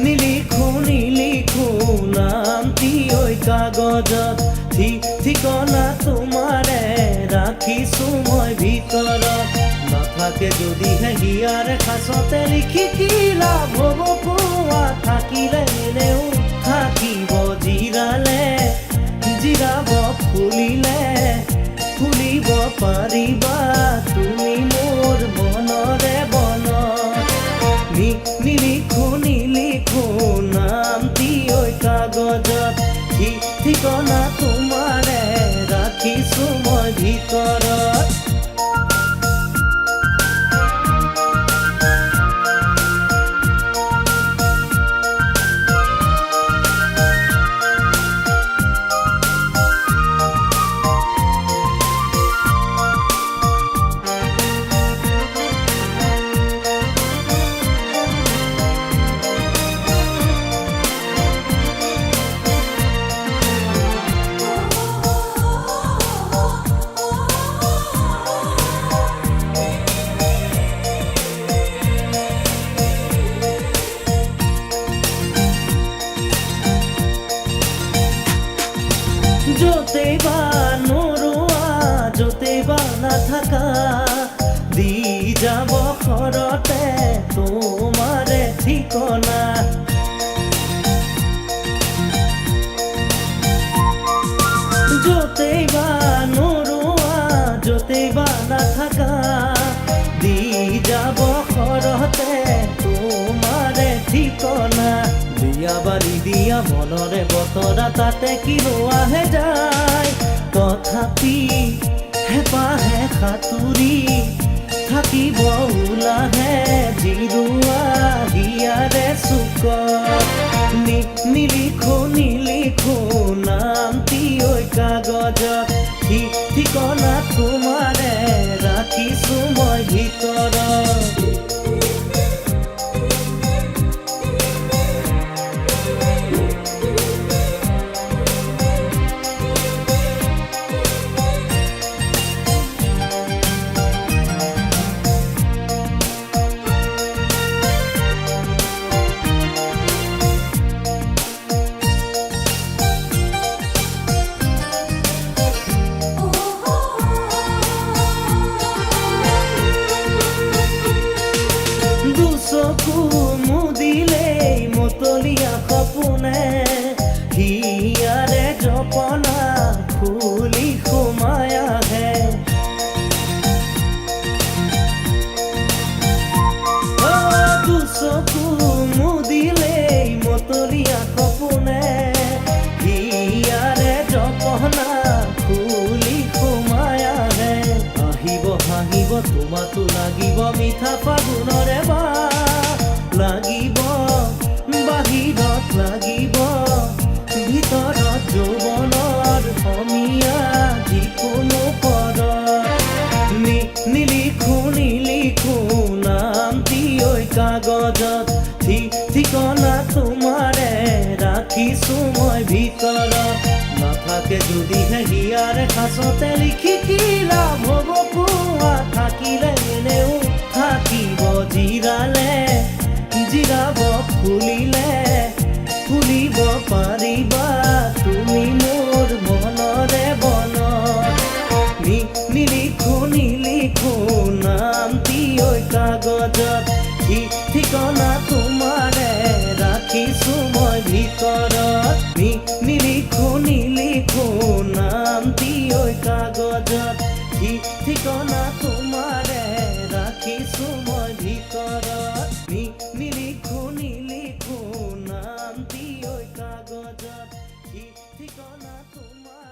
নিলিখো নামটি ওই কাগজত, ঠিকনা তোমাৰে ৰাখিছো মই ভিতৰত। নাথাকে যদিহে হিয়াৰ খাচতে লিখি কি লাভ হ'ব কোৱা, থাকিলে এনেও থাকিব জিৰাব ফুলিব পাৰিবা তুমি মোৰ মনৰে বনত। নিলিখো নামটি ওই কাগজত, ঠিকনা তোমাৰে ৰাখিছো মই ভিতৰত। য'তেই বা নৰোৱা য'তেই বা নাথাকা, দি যাব ঘৰতে তোমাৰে ঠিকনা। য'তেই বা নৰোৱা য'তেই বা নাথাকা, দি যাব ঘৰতে তোমাৰে ঠিকনা। দিয়া বালি দিয়া মনৰে বতৰা, তাতে কি ৰোৱাহে যায়, তথাপি হেঁপাহে সাঁতুৰি থাকিব ওলাহে জিৰোৱা হিয়াৰে চুকত। নিলিখো নামটি ওই কাগজত, ঠিকনা তোমাৰে ৰাখিছো মই ভিতৰত। চকু মুদিলেই মতলীয়া সপোনে, হিয়াৰে জপনা ফুলি সোমাই আহে। চকু মুদিলেই মতলীয়া সপোনে, হিয়াৰে জপনা ফুলি সোমাই আহে। আহিব হাঁহিব তোমাতো লাগিব মিঠা ফাগুনৰে লাগিব, বাহিৰত লাগিব ভিতৰত যৌৱনৰ সমীয়া যিকোনো পদত। নিলিখো নামটি ওই কাগজত, ঠিকনা তোমাৰে ৰাখিছো মই ভিতৰত। নাথাকে যদিহে হিয়াৰ খাচতে লিখি কি লাভ হ'ব কোৱা, থাকিলে এনেও থাকিব জিৰাব ফুলিব পাৰিবা তুমি মোৰ মনৰে বনত। নিলিখো নামটি ওই কাগজত, ঠিকনা তোমাৰে ৰাখিছো মই ভিতৰত। নিলিখো নামটি ওই কাগজত, ঠিকনা তোমাৰে ৰাখিছো মই ভিতৰত। নিলিখো নামটি ওই কাগজত, ঠিকনা তোমাৰ